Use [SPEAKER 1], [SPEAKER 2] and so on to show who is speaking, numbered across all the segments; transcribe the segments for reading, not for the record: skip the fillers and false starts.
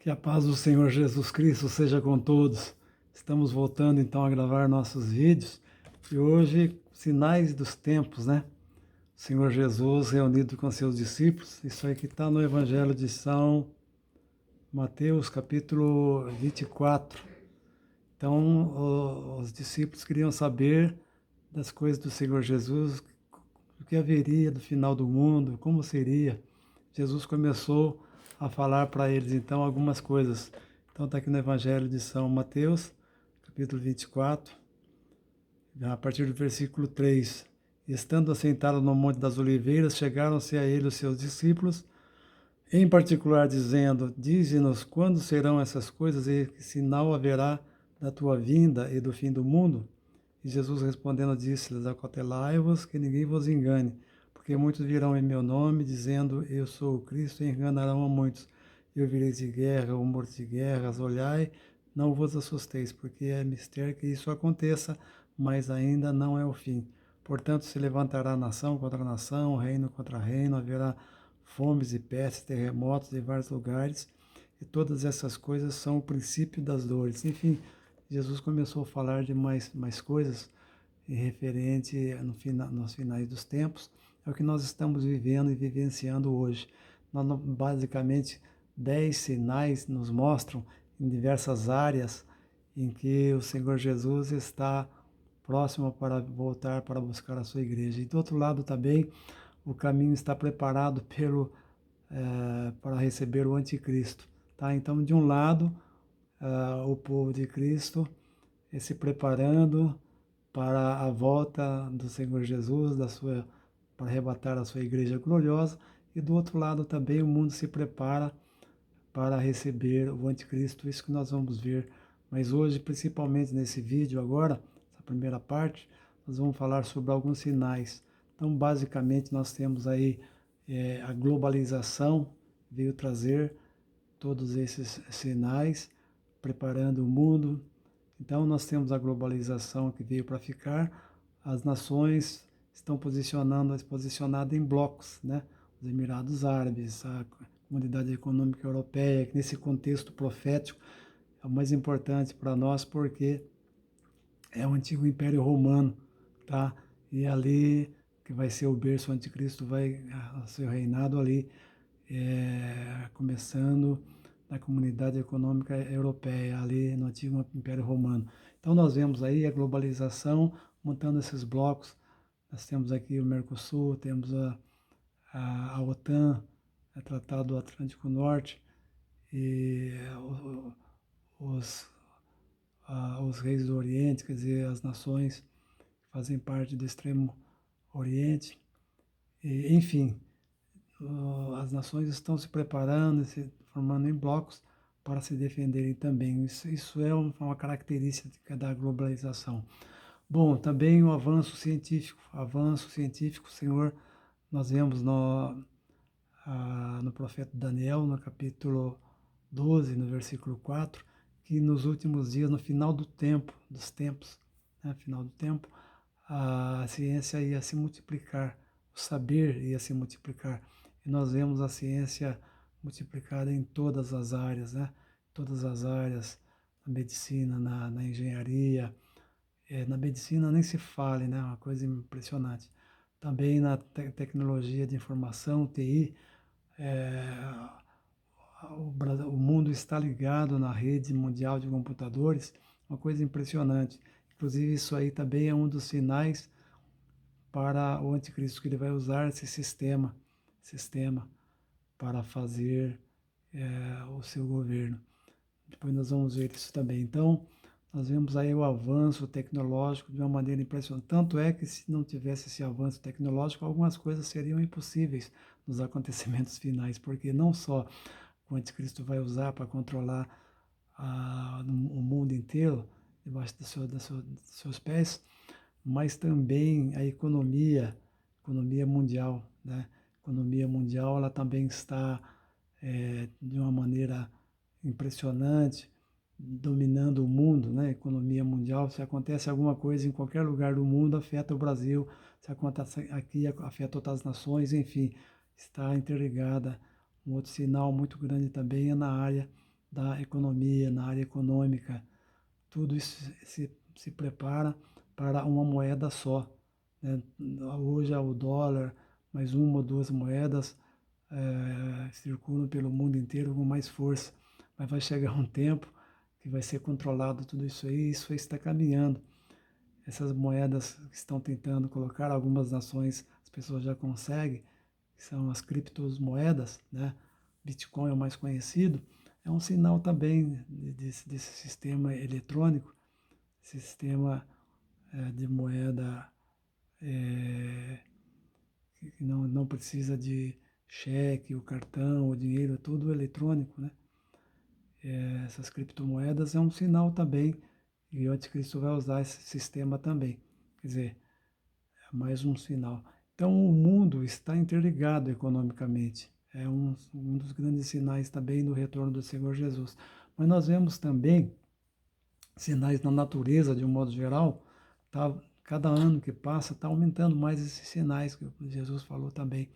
[SPEAKER 1] Que a paz do Senhor Jesus Cristo seja com todos. Estamos voltando então a gravar nossos vídeos e hoje, sinais dos tempos, né? O Senhor Jesus reunido com seus discípulos. Isso aí que está no Evangelho de São Mateus, capítulo 24. Então, os discípulos queriam saber das coisas do Senhor Jesus, o que haveria do final do mundo, como seria. Jesus começou a falar para eles, então, algumas coisas. Então, está aqui no Evangelho de São Mateus, capítulo 24, a partir do versículo 3. Estando assentados no Monte das Oliveiras, chegaram-se a ele os seus discípulos, em particular dizendo, dize-nos quando serão essas coisas e que sinal haverá da tua vinda e do fim do mundo? E Jesus respondendo disse-lhes, acautelai-vos que ninguém vos engane, porque muitos virão em meu nome, dizendo, eu sou o Cristo, e enganarão a muitos. E ouvireis de guerra, rumores de guerras, olhai, não vos assusteis, porque é mistério que isso aconteça, mas ainda não é o fim. Portanto, se levantará nação contra nação, reino contra reino, haverá fomes e pestes, terremotos em vários lugares, e todas essas coisas são o princípio das dores. Enfim, Jesus começou a falar de mais coisas referente nos finais dos tempos, é o que nós estamos vivendo e vivenciando hoje. Basicamente, 10 sinais nos mostram em diversas áreas em que o Senhor Jesus está próximo para voltar para buscar a sua igreja. E do outro lado também, o caminho está preparado para receber o anticristo. Tá? Então, de um lado, o povo de Cristo se preparando para a volta do Senhor Jesus, para arrebatar a sua igreja gloriosa, e do outro lado também o mundo se prepara para receber o anticristo, isso que nós vamos ver. Mas hoje, principalmente nesse vídeo agora, essa primeira parte, nós vamos falar sobre alguns sinais. Então, basicamente, nós temos aí a globalização, veio trazer todos esses sinais, preparando o mundo. Então, nós temos a globalização que veio para ficar, as nações estão posicionadas em blocos, né? Os Emirados Árabes, a Comunidade Econômica Europeia, que nesse contexto profético é o mais importante para nós, porque é o antigo Império Romano, tá? E ali que vai ser o berço, o anticristo vai a seu reinado ali, começando na Comunidade Econômica Europeia, ali no antigo Império Romano. Então nós vemos aí a globalização montando esses blocos. Nós temos aqui o Mercosul, temos a OTAN, o Tratado do Atlântico Norte, e os, os reis do Oriente, quer dizer, as nações que fazem parte do Extremo Oriente. E, enfim, as nações estão se preparando, se formando em blocos para se defenderem também. Isso é uma característica da globalização. Bom, também o avanço científico, Senhor, nós vemos no profeta Daniel, no capítulo 12, no versículo 4, que nos últimos dias, no final do tempo, dos tempos, né, final do tempo, a ciência ia se multiplicar, o saber ia se multiplicar. E nós vemos a ciência multiplicada em todas as áreas, né? Todas as áreas, na medicina, na engenharia, na medicina nem se fale, né? Uma coisa impressionante. Também na tecnologia de informação, TI, o mundo está ligado na rede mundial de computadores, uma coisa impressionante. Inclusive, isso aí também é um dos sinais para o anticristo, que ele vai usar esse sistema para fazer o seu governo. Depois nós vamos ver isso também. Então, nós vemos aí o avanço tecnológico de uma maneira impressionante. Tanto é que se não tivesse esse avanço tecnológico, algumas coisas seriam impossíveis nos acontecimentos finais, porque não só o anticristo vai usar para controlar o mundo inteiro, debaixo dos seus pés, mas também a economia mundial, né? A economia mundial, ela também está de uma maneira impressionante, dominando o mundo, né? A economia mundial, se acontece alguma coisa em qualquer lugar do mundo, afeta o Brasil, se acontece aqui, afeta outras nações, enfim, está interligada. Um outro sinal muito grande também é na área da economia, na área econômica, tudo isso se prepara para uma moeda só, né? Hoje é o dólar, mais uma ou duas moedas circulam pelo mundo inteiro com mais força, mas vai chegar um tempo que vai ser controlado tudo isso aí, e isso aí está caminhando. Essas moedas que estão tentando colocar, algumas nações as pessoas já conseguem, que são as criptomoedas, né? Bitcoin é o mais conhecido, é um sinal também desse sistema eletrônico, sistema de moeda que não precisa de cheque, o cartão, o dinheiro, é tudo eletrônico, né? Essas criptomoedas é um sinal também, e o anticristo vai usar esse sistema também. Quer dizer, é mais um sinal. Então, o mundo está interligado economicamente. É um dos grandes sinais também do retorno do Senhor Jesus. Mas nós vemos também sinais na natureza, de um modo geral, tá, cada ano que passa está aumentando mais esses sinais que Jesus falou também,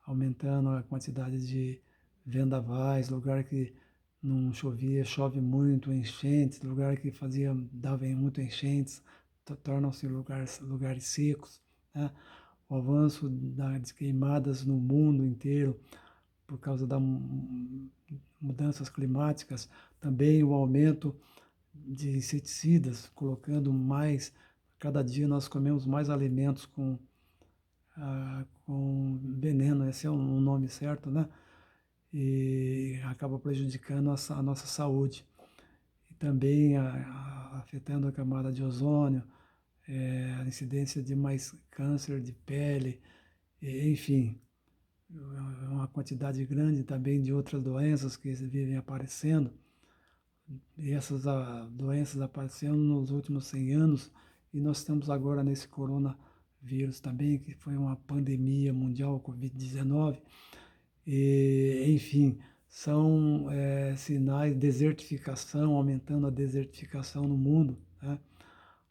[SPEAKER 1] aumentando a quantidade de vendavais, lugar que não chovia, chove muito, enchentes, lugar que dava muito enchentes, tornam-se lugares secos, né? O avanço das queimadas no mundo inteiro por causa das mudanças climáticas, também o aumento de inseticidas, colocando mais, cada dia nós comemos mais alimentos com veneno, esse é o nome certo, né? E acaba prejudicando a nossa saúde. E também afetando a camada de ozônio, a incidência de mais câncer de pele, enfim, uma quantidade grande também de outras doenças que vivem aparecendo. E essas doenças apareceram nos últimos 100 anos e nós estamos agora nesse coronavírus também, que foi uma pandemia mundial, Covid-19. E, enfim, são sinais de desertificação, aumentando a desertificação no mundo, né?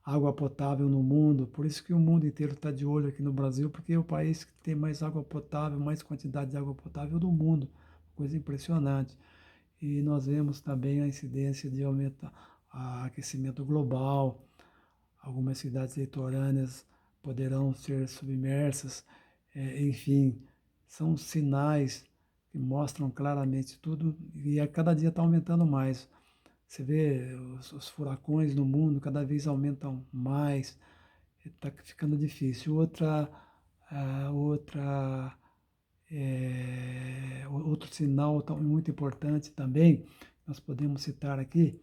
[SPEAKER 1] Água potável no mundo, por isso que o mundo inteiro está de olho aqui no Brasil, porque é o país que tem mais água potável, mais quantidade de água potável do mundo, coisa impressionante. E nós vemos também a incidência de aumento a aquecimento global, algumas cidades litorâneas poderão ser submersas, enfim, são sinais que mostram claramente tudo e a cada dia está aumentando mais. Você vê os furacões no mundo cada vez aumentam mais, está ficando difícil. Outro sinal muito importante também, nós podemos citar aqui,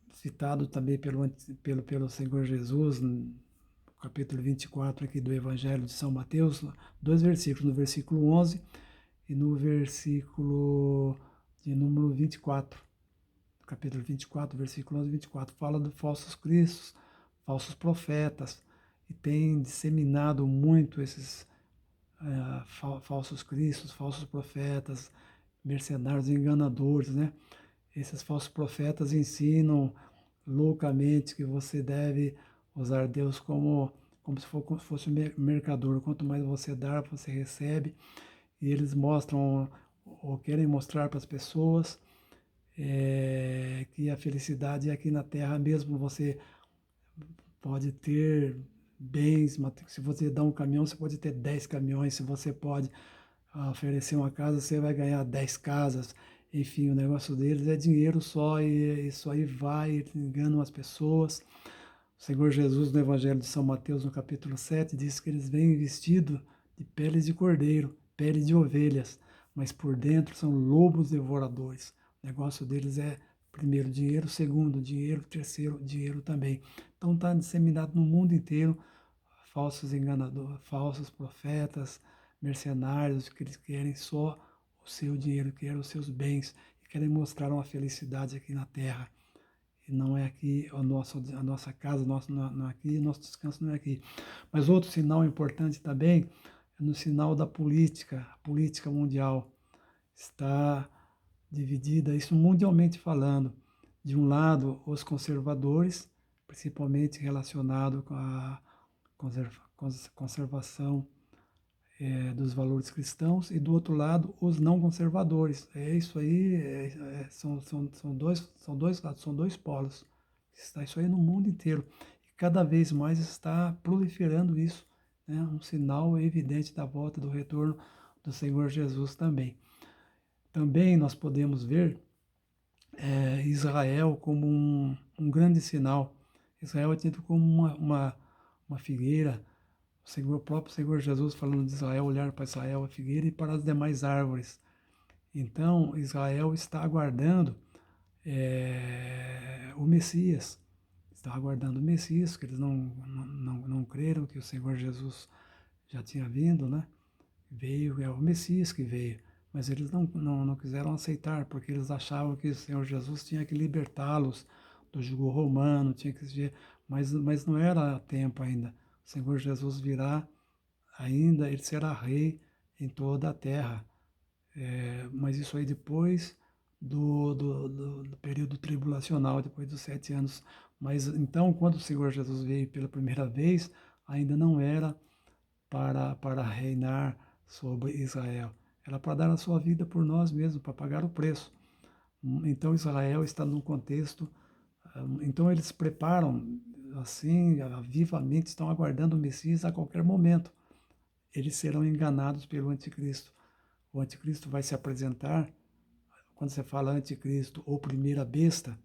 [SPEAKER 1] citado também pelo Senhor Jesus, no capítulo 24 aqui do Evangelho de São Mateus, dois versículos, no versículo 11 e no versículo de número 24. No capítulo 24, versículo 11 e 24, fala de falsos cristos, falsos profetas, e tem disseminado muito esses falsos cristos, falsos profetas, mercenários, enganadores, né? Esses falsos profetas ensinam loucamente que você deve usar Deus como se fosse um mercador. Quanto mais você dá, você recebe. E eles mostram ou querem mostrar para as pessoas que a felicidade é aqui na Terra mesmo. Você pode ter bens, se você dá um caminhão, você pode ter 10 caminhões, se você pode oferecer uma casa, você vai ganhar 10 casas. Enfim, o negócio deles é dinheiro só e isso aí vai, enganam as pessoas. O Senhor Jesus, no Evangelho de São Mateus, no capítulo 7, diz que eles vêm vestidos de peles de cordeiro, pele de ovelhas, mas por dentro são lobos devoradores. O negócio deles é, primeiro, dinheiro, segundo, dinheiro, terceiro, dinheiro também. Então está disseminado no mundo inteiro falsos enganadores, falsos profetas, mercenários, que eles querem só o seu dinheiro, querem os seus bens e querem mostrar uma felicidade aqui na terra. E não é aqui a nossa casa, não é aqui, nosso descanso não é aqui. Mas outro sinal importante também é no sinal da política. A política mundial está dividida, isso mundialmente falando. De um lado, os conservadores, principalmente relacionado com a conservação dos valores cristãos, e do outro lado os não conservadores. É isso aí, são dois polos. Está isso aí no mundo inteiro. E cada vez mais está proliferando isso, né? Um sinal evidente da volta, do retorno do Senhor Jesus também. Também nós podemos ver Israel como um grande sinal. Israel é tido como uma figueira. O próprio Senhor Jesus falando de Israel, olhar para Israel, a figueira, e para as demais árvores. Então, Israel está aguardando o Messias. Está aguardando o Messias, que eles não creram que o Senhor Jesus já tinha vindo, né? Veio, é o Messias que veio. Mas eles não quiseram aceitar, porque eles achavam que o Senhor Jesus tinha que libertá-los do jugo romano, tinha que ser, mas não era tempo ainda. O Senhor Jesus virá ainda, ele será rei em toda a terra. Mas isso aí depois do período tribulacional, depois dos 7 anos. Mas então, quando o Senhor Jesus veio pela primeira vez, ainda não era para reinar sobre Israel. Era para dar a sua vida por nós mesmos, para pagar o preço. Então Israel está num contexto, então eles preparam assim, vivamente, estão aguardando o Messias a qualquer momento. Eles serão enganados pelo anticristo. O anticristo vai se apresentar, quando você fala anticristo ou primeira besta,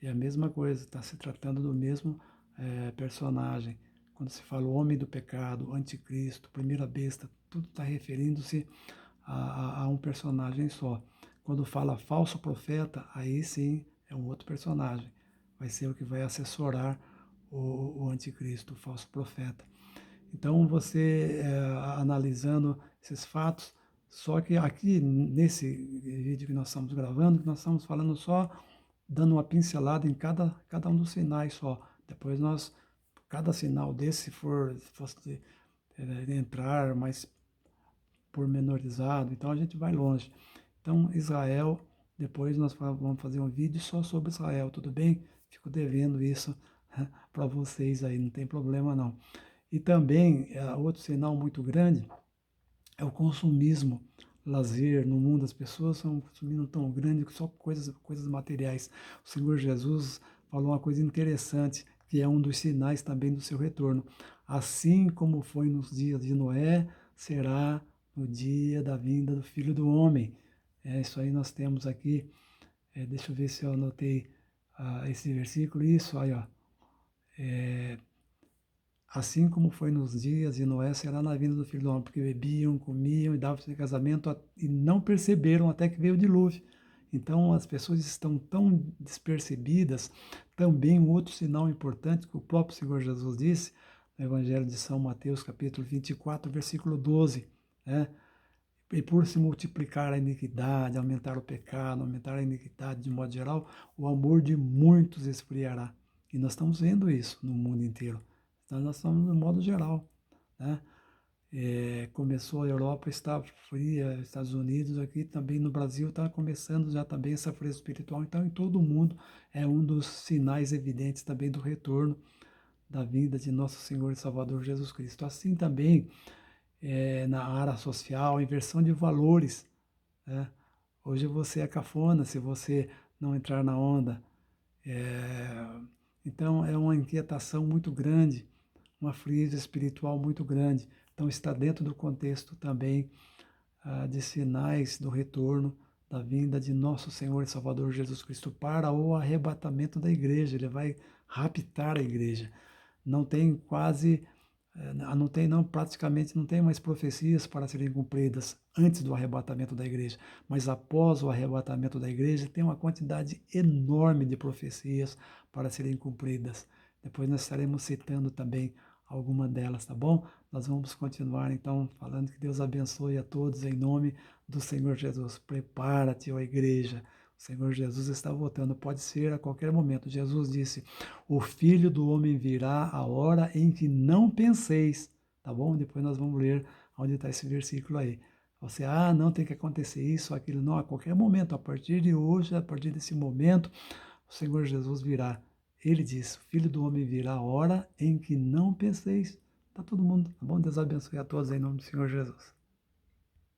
[SPEAKER 1] é a mesma coisa, está se tratando do mesmo personagem. Quando se fala o homem do pecado, anticristo, primeira besta, tudo está referindo-se a um personagem só. Quando fala falso profeta, aí sim é um outro personagem. Vai ser o que vai assessorar o anticristo, o falso profeta. Então, você analisando esses fatos, só que aqui nesse vídeo que nós estamos gravando, nós estamos falando só, dando uma pincelada em cada um dos sinais só. Depois nós, cada sinal desse, se fosse entrar mais pormenorizado, então a gente vai longe. Então, Israel, depois nós vamos fazer um vídeo só sobre Israel, tudo bem? Fico devendo isso para vocês aí, não tem problema não. E também, outro sinal muito grande é o consumismo, lazer no mundo. As pessoas estão consumindo tão grande que só coisas materiais. O Senhor Jesus falou uma coisa interessante, que é um dos sinais também do seu retorno. Assim como foi nos dias de Noé, será no dia da vinda do Filho do Homem. Isso aí nós temos aqui. Deixa eu ver se eu anotei esse versículo. Isso aí, ó. Assim como foi nos dias de Noé, será na vinda do Filho do Homem, porque bebiam, comiam e davam-se de casamento e não perceberam até que veio o dilúvio. Então as pessoas estão tão despercebidas. Também um outro sinal importante que o próprio Senhor Jesus disse no Evangelho de São Mateus, capítulo 24, versículo 12, né? E por se multiplicar a iniquidade, aumentar o pecado, aumentar a iniquidade de modo geral, o amor de muitos esfriará. E nós estamos vendo isso no mundo inteiro. Então, nós estamos no modo geral, né? Começou a Europa, está fria, Estados Unidos, aqui também no Brasil está começando já também essa frieza espiritual. Então, em todo o mundo é um dos sinais evidentes também do retorno da vinda de nosso Senhor e Salvador Jesus Cristo. Assim também na área social, inversão de valores, né? Hoje você é cafona se você não entrar na onda. Então é uma inquietação muito grande, uma frieza espiritual muito grande. Então está dentro do contexto também de sinais do retorno da vinda de nosso Senhor e Salvador Jesus Cristo para o arrebatamento da igreja. Ele vai raptar a igreja. Não tem quase não tem, não, praticamente não tem mais profecias para serem cumpridas antes do arrebatamento da igreja, mas após o arrebatamento da igreja tem uma quantidade enorme de profecias para serem cumpridas. Depois nós estaremos citando também alguma delas, tá bom? Nós vamos continuar então falando. Que Deus abençoe a todos em nome do Senhor Jesus. Prepara-te, ó igreja. O Senhor Jesus está voltando, pode ser a qualquer momento. Jesus disse: o Filho do Homem virá a hora em que não penseis, tá bom? Depois nós vamos ler onde está esse versículo aí. Você, não tem que acontecer isso, aquilo. Não, a qualquer momento, a partir de hoje, a partir desse momento, o Senhor Jesus virá. Ele diz: o Filho do Homem virá a hora em que não penseis, para todo mundo, tá bom? Deus abençoe a todos em nome do Senhor Jesus.